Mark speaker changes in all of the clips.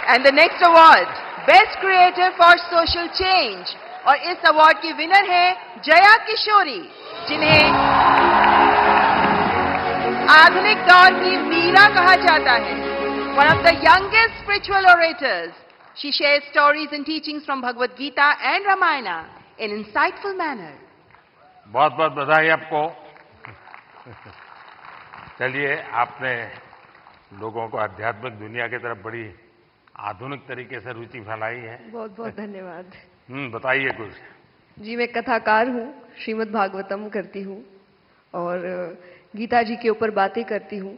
Speaker 1: And the next award, Best Creator for Social Change. और इस award की winner है जया किशोरी, जिन्हें आधुनिक दौर की मीरा कहा जाता है. One of the youngest spiritual orators, she shares stories and teachings from Bhagavad Gita and Ramayana in insightful manner.
Speaker 2: बहुत बहुत बधाई आपको. चलिए, आपने लोगों को आध्यात्मिक दुनिया की तरफ बड़ी आधुनिक तरीके से रुचि फैलाई है.
Speaker 3: बहुत बहुत धन्यवाद.
Speaker 2: बताइए कुछ.
Speaker 3: जी, मैं कथाकार हूँ, श्रीमद् भागवतम करती हूँ और गीता जी के ऊपर बातें करती हूँ,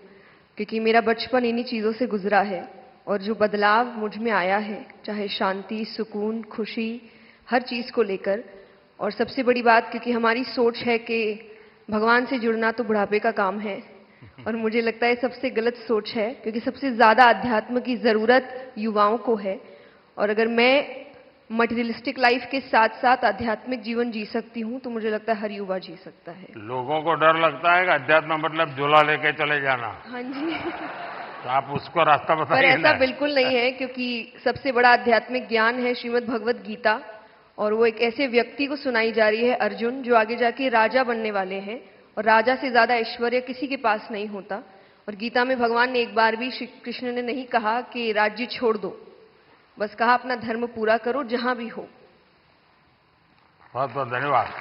Speaker 3: क्योंकि मेरा बचपन इन्हीं चीज़ों से गुजरा है और जो बदलाव मुझ में आया है, चाहे शांति, सुकून, खुशी, हर चीज़ को लेकर. और सबसे बड़ी बात, क्योंकि हमारी सोच है कि भगवान से जुड़ना तो बुढ़ापे का काम है, और मुझे लगता है सबसे गलत सोच है, क्योंकि सबसे ज़्यादा अध्यात्म की ज़रूरत युवाओं को है. और अगर मैं मटेरियलिस्टिक लाइफ के साथ साथ आध्यात्मिक जीवन जी सकती हूँ, तो मुझे लगता है हर युवा जी सकता है.
Speaker 2: लोगों को डर लगता है कि अध्यात्म मतलब झोला लेके चले जाना.
Speaker 3: हाँ जी.
Speaker 2: तो आप उसको रास्ता बताइए.
Speaker 3: पर ऐसा बिल्कुल नहीं है, क्योंकि सबसे बड़ा आध्यात्मिक ज्ञान है श्रीमद् भगवद गीता, और वो एक ऐसे व्यक्ति को सुनाई जा रही है, अर्जुन, जो आगे जाके राजा बनने वाले हैं, और राजा से ज्यादा ऐश्वर्य किसी के पास नहीं होता. और गीता में भगवान ने एक बार भी, श्री कृष्ण ने नहीं कहा कि राज्य छोड़ दो, बस कहा अपना धर्म पूरा करो जहां भी हो.
Speaker 2: बहुत बहुत धन्यवाद.